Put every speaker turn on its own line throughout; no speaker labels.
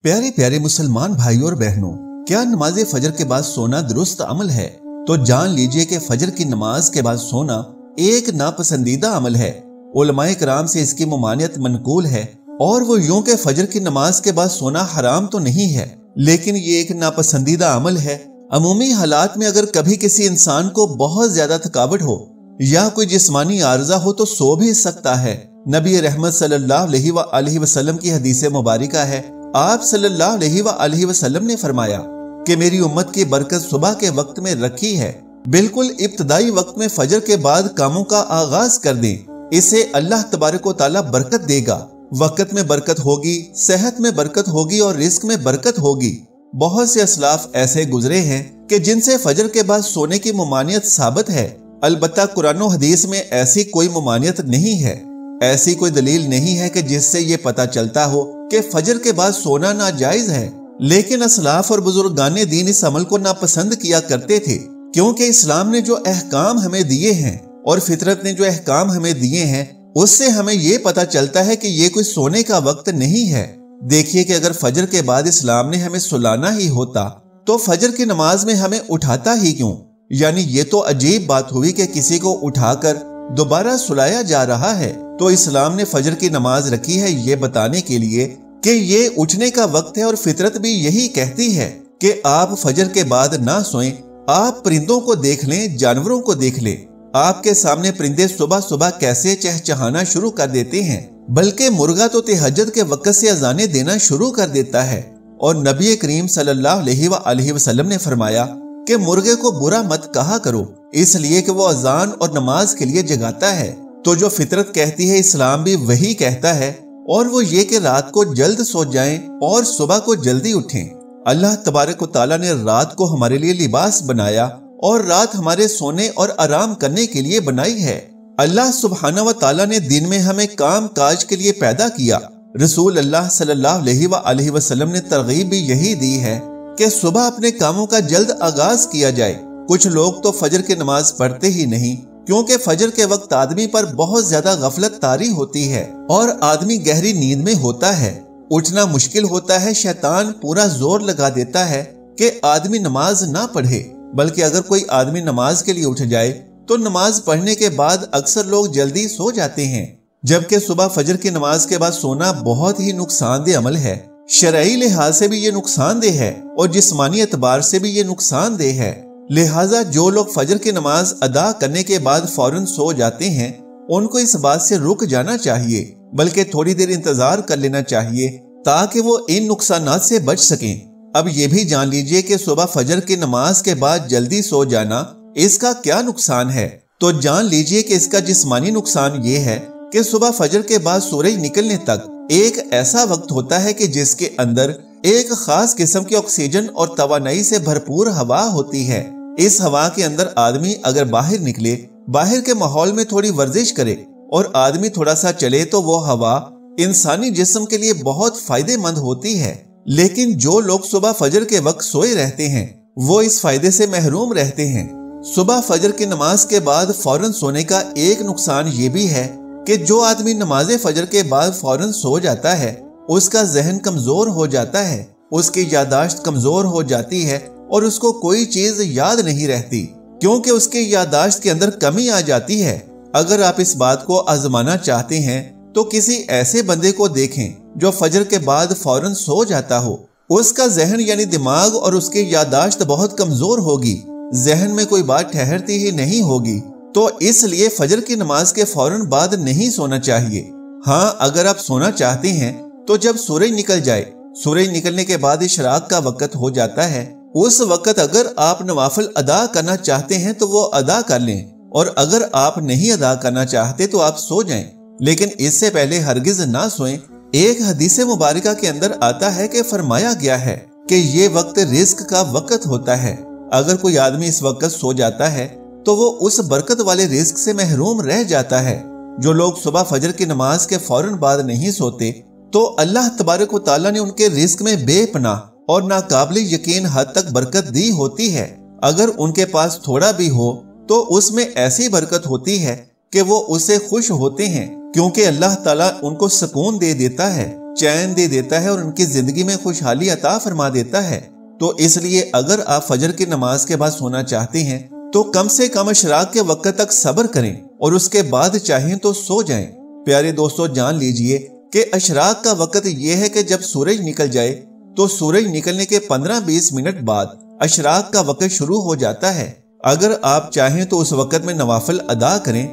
प्यारे प्यारे मुसलमान भाइयों और बहनों, क्या नमाज फजर के बाद सोना दुरुस्त अमल है? तो जान लीजिए कि फजर की नमाज के बाद सोना एक नापसंदीदा अमल है। उलमाए कराम से इसकी ममानियत मनकूल है और वो यूं के फजर की नमाज के बाद सोना हराम तो नहीं है, लेकिन ये एक नापसंदीदा अमल है। अमूमी हालात में अगर कभी किसी इंसान को बहुत ज्यादा थकावट हो या कोई जिस्मानी आर्जा हो तो सो भी सकता है। नबी रहमत सल्लल्लाहु अलैहि वसल्लम की हदीस मुबारिका है, आप सल्लल्लाहु अलैहि वसल्लम ने फरमाया कि मेरी उम्मत की बरकत सुबह के वक्त में रखी है। बिल्कुल इब्तदाई वक्त में फजर के बाद कामों का आगाज कर दें, इससे अल्लाह तबारक व तआला बरकत देगा। वक्त में बरकत होगी, सेहत में बरकत होगी और रिस्क में बरकत होगी। बहुत से असलाफ ऐसे गुजरे हैं कि जिनसे फजर के बाद सोने की ममानियत साबित है। अलबत्ता कुरान और हदीस में ऐसी कोई ममानियत नहीं है, ऐसी कोई दलील नहीं है कि जिससे ये पता चलता हो कि फजर के बाद सोना नाजायज है। लेकिन असलाफ और बुजुर्गाने दीन इस अमल को नापसंद किया करते थे, क्योंकि इस्लाम ने जो अहकाम हमें दिए हैं और फितरत ने जो अहकाम हमें दिए हैं उससे हमें ये पता चलता है कि ये कोई सोने का वक्त नहीं है। देखिए कि अगर फजर के बाद इस्लाम ने हमें सुलाना ही होता तो फजर की नमाज में हमें उठाता ही क्यों? यानी ये तो अजीब बात हुई कि किसी को उठाकर दोबारा सुलाया जा रहा है। तो इस्लाम ने फजर की नमाज रखी है ये बताने के लिए कि ये उठने का वक्त है और फितरत भी यही कहती है कि आप फजर के बाद ना सोएं। आप परिंदों को देख लें, जानवरों को देख लें, आपके सामने परिंदे सुबह सुबह कैसे चहचहाना शुरू कर देते हैं, बल्कि मुर्गा तो तहज्जुद के वक्त से अजाने देना शुरू कर देता है। और नबी करीम सल्लल्लाहु अलैहि वसल्लम ने फरमाया कि मुर्गे को बुरा मत कहा करो, इसलिए कि वो अजान और नमाज के लिए जगाता है। तो जो फितरत कहती है इस्लाम भी वही कहता है, और वो ये कि रात को जल्द सो जाएं और सुबह को जल्दी उठें। अल्लाह तबारक व तआला ने रात को हमारे लिए लिबास बनाया और रात हमारे सोने और आराम करने के लिए बनाई है। अल्लाह सुब्हानहू व तआला ने दिन में हमें काम काज के लिए पैदा किया। रसूल अल्लाह सल्लल्लाहु अलैहि वसल्लम ने तरगीब भी यही दी है कि सुबह अपने कामों का जल्द आगाज किया जाए। कुछ लोग तो फजर की नमाज पढ़ते ही नहीं, क्योंकि फजर के वक्त आदमी पर बहुत ज्यादा गफलत तारी होती है और आदमी गहरी नींद में होता है, उठना मुश्किल होता है। शैतान पूरा जोर लगा देता है कि आदमी नमाज ना पढ़े, बल्कि अगर कोई आदमी नमाज के लिए उठ जाए तो नमाज पढ़ने के बाद अक्सर लोग जल्दी सो जाते हैं, जबकि सुबह फजर की नमाज के बाद सोना बहुत ही नुकसानदेह अमल है। शरई लिहाज से भी ये नुकसानदेह है और जिस्मानी एतबार से भी ये नुकसानदेह है। लिहाजा जो लोग फजर की नमाज अदा करने के बाद फौरन सो जाते हैं उनको इस बात से रुक जाना चाहिए, बल्कि थोड़ी देर इंतजार कर लेना चाहिए ताकि वो इन नुकसानात से बच सकें। अब ये भी जान लीजिए कि सुबह फजर की नमाज के बाद जल्दी सो जाना इसका क्या नुकसान है। तो जान लीजिए कि इसका जिस्मानी नुकसान ये है कि सुबह फजर के बाद सूरज निकलने तक एक ऐसा वक्त होता है कि जिसके अंदर एक खास किस्म की ऑक्सीजन और तवानाई से भरपूर हवा होती है। इस हवा के अंदर आदमी अगर बाहर निकले, बाहर के माहौल में थोड़ी वर्जिश करे और आदमी थोड़ा सा चले तो वो हवा इंसानी जिस्म के लिए बहुत फायदेमंद होती है। लेकिन जो लोग सुबह फजर के वक्त सोए रहते हैं वो इस फायदे से महरूम रहते हैं। सुबह फजर की नमाज के बाद फौरन सोने का एक नुकसान ये भी है कि जो आदमी नमाज फजर के बाद फौरन सो जाता है उसका जहन कमजोर हो जाता है, उसकी यादाश्त कमजोर हो जाती है और उसको कोई चीज याद नहीं रहती, क्योंकि उसकी यादाश्त के अंदर कमी आ जाती है। अगर आप इस बात को आजमाना चाहते हैं तो किसी ऐसे बंदे को देखें जो फजर के बाद फौरन सो जाता हो। उसका जहन यानी दिमाग और उसकी यादाश्त बहुत कमजोर होगी, जहन में कोई बात ठहरती ही नहीं होगी। तो इसलिए फजर की नमाज के फौरन बाद नहीं सोना चाहिए। हाँ, अगर आप सोना चाहते हैं तो जब सूरज निकल जाए, सूरज निकलने के बाद इशराक का वक्त हो जाता है, उस वक्त अगर आप नवाफिल अदा करना चाहते हैं तो वो अदा कर लें, और अगर आप नहीं अदा करना चाहते तो आप सो जाएं। लेकिन इससे पहले हरगिज ना सोएं। एक हदीस मुबारका के अंदर आता है कि फरमाया गया है कि ये वक्त रिस्क का वक्त होता है। अगर कोई आदमी इस वक्त सो जाता है तो वो उस बरकत वाले रिस्क से महरूम रह जाता है। जो लोग सुबह फजर की नमाज के फौरन बाद नहीं सोते तो अल्लाह तबारक व तआला ने उनके रिस्क में बेपनाह और नाकाबिल यकीन हद तक बरकत दी होती है। अगर उनके पास थोड़ा भी हो तो उसमें ऐसी बरकत होती है कि वो उससे खुश होते हैं, क्योंकि अल्लाह ताला उनको सुकून दे देता है। चैन दे देता है और उनकी जिंदगी में खुशहाली अता फरमा देता है। तो इसलिए अगर आप फजर की नमाज के बाद सोना चाहते हैं तो कम से कम अशराक के वक्त तक सब्र करें और उसके बाद चाहें तो सो जाएं। प्यारे दोस्तों, जान लीजिए कि अशराक का वक्त यह है कि जब सूरज निकल जाए तो सूरज निकलने के 15-20 मिनट बाद अशराक का वक्त शुरू हो जाता है। अगर आप चाहें तो उस वक्त में नवाफिल अदा करें,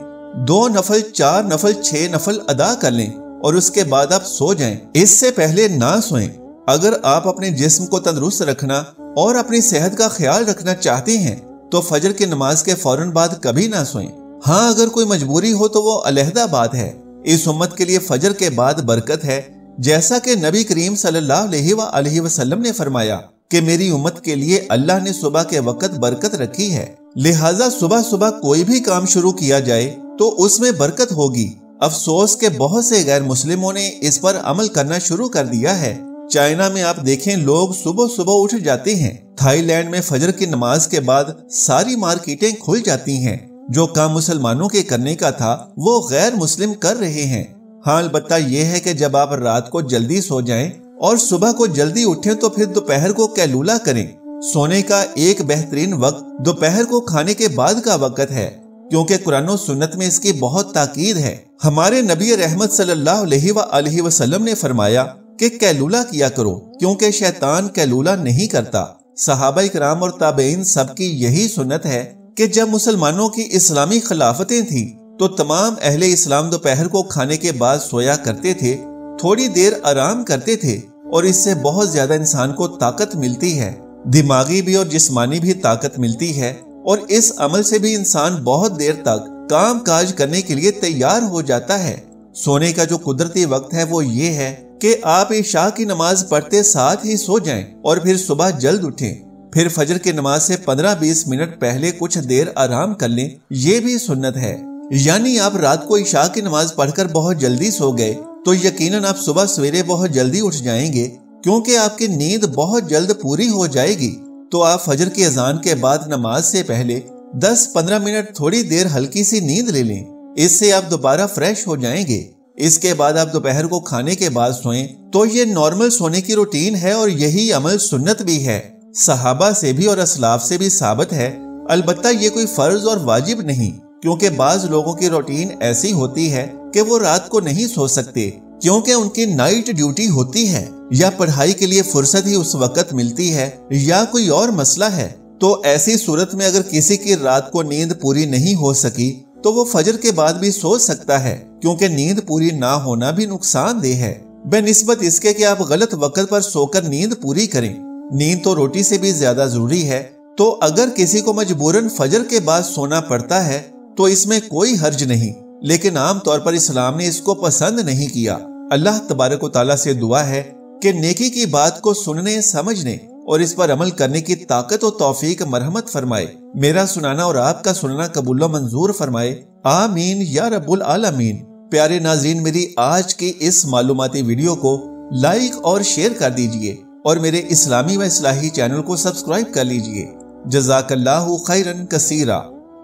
2 नफल, 4 नफल, 6 नफल अदा कर लें और उसके बाद आप सो जाएं। इससे पहले ना सोएं। अगर आप अपने जिस्म को तंदुरुस्त रखना और अपनी सेहत का ख्याल रखना चाहते हैं तो फजर की नमाज के फौरन बाद कभी ना सोएं। हाँ, अगर कोई मजबूरी हो तो वो अलहदा बात है। इस उम्मत के लिए फजर के बाद बरकत है, जैसा कि नबी करीम सल्लल्लाहु अलैहि वसल्लम ने फरमाया कि मेरी उम्मत के लिए अल्लाह ने सुबह के वक्त बरकत रखी है, लिहाजा सुबह सुबह कोई भी काम शुरू किया जाए तो उसमें बरकत होगी। अफसोस के बहुत से गैर मुस्लिमों ने इस पर अमल करना शुरू कर दिया है। चाइना में आप देखें, लोग सुबह सुबह उठ जाते हैं। थाईलैंड में फजर की नमाज के बाद सारी मार्केटें खुल जाती हैं। जो काम मुसलमानों के करने का था वो गैर मुस्लिम कर रहे हैं। हाँ, अलबत्ता यह है कि जब आप रात को जल्दी सो जाएं और सुबह को जल्दी उठें तो फिर दोपहर को कैलूला करें। सोने का एक बेहतरीन वक्त दोपहर को खाने के बाद का वक्त है, क्योंकि कुरान और सुन्नत में इसकी बहुत ताकीद है। हमारे नबी रहमत सल्लल्लाहु अलैहि वसल्लम ने फरमाया कि कैलूला किया करो, क्योंकि शैतान कैलूला नहीं करता। सहाबा इकराम और ताबईन सबकी यही सुन्नत है कि जब मुसलमानों की इस्लामी खिलाफतें थी तो तमाम अहले इस्लाम दोपहर को खाने के बाद सोया करते थे, थोड़ी देर आराम करते थे और इससे बहुत ज्यादा इंसान को ताकत मिलती है, दिमागी भी और जिस्मानी भी ताकत मिलती है और इस अमल से भी इंसान बहुत देर तक काम काज करने के लिए तैयार हो जाता है। सोने का जो कुदरती वक्त है वो ये है कि आप इशा की नमाज पढ़ते साथ ही सो जाएं और फिर सुबह जल्द उठें। फिर फजर की नमाज से 15-20 मिनट पहले कुछ देर आराम कर लें, ये भी सुन्नत है। यानी आप रात को इशा की नमाज पढ़कर बहुत जल्दी सो गए तो यकीनन आप सुबह सवेरे बहुत जल्दी उठ जाएंगे, क्योंकि आपकी नींद बहुत जल्द पूरी हो जाएगी। तो आप फजर की अजान के बाद नमाज से पहले 10-15 मिनट थोड़ी देर हल्की सी नींद ले लें, इससे आप दोबारा फ्रेश हो जाएंगे। इसके बाद आप दोपहर को खाने के बाद सोएं। तो ये नॉर्मल सोने की रूटीन है और यही अमल सुन्नत भी है, सहाबा से भी और असलाफ से भी साबित है। अलबत्ता ये कोई फर्ज और वाजिब नहीं, क्योंकि बाज लोगों की रूटीन ऐसी होती है कि वो रात को नहीं सो सकते क्योंकि उनकी नाइट ड्यूटी होती है, या पढ़ाई के लिए फुर्सत ही उस वक्त मिलती है, या कोई और मसला है। तो ऐसी सूरत में अगर किसी की रात को नींद पूरी नहीं हो सकी तो वो फजर के बाद भी सो सकता है, क्योंकि नींद पूरी ना होना भी नुकसानदेह है, बेनिस्बत इसके कि आप गलत वक्त पर सोकर नींद पूरी करें। नींद तो रोटी से भी ज्यादा जरूरी है। तो अगर किसी को मजबूरन फजर के बाद सोना पड़ता है तो इसमें कोई हर्ज नहीं, लेकिन आम तौर पर इस्लाम ने इसको पसंद नहीं किया। अल्लाह तबारक व तआला से दुआ है कि नेकी की बात को सुनने, समझने और इस पर अमल करने की ताकत और तौफीक मरहमत फरमाए। मेरा सुनाना और आपका सुनना कबूल व मंजूर फरमाए। आमीन या रब्बुल आलमीन। प्यारे नाज़रीन, मेरी आज की इस मालूमाती वीडियो को लाइक और शेयर कर दीजिए और मेरे इस्लामी व इस्लाही चैनल को सब्सक्राइब कर लीजिए। जज़ाकल्लाहु खैरन कसीरा।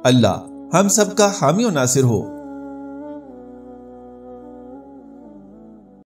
अल्लाह हम सबका हामी और नासिर हो।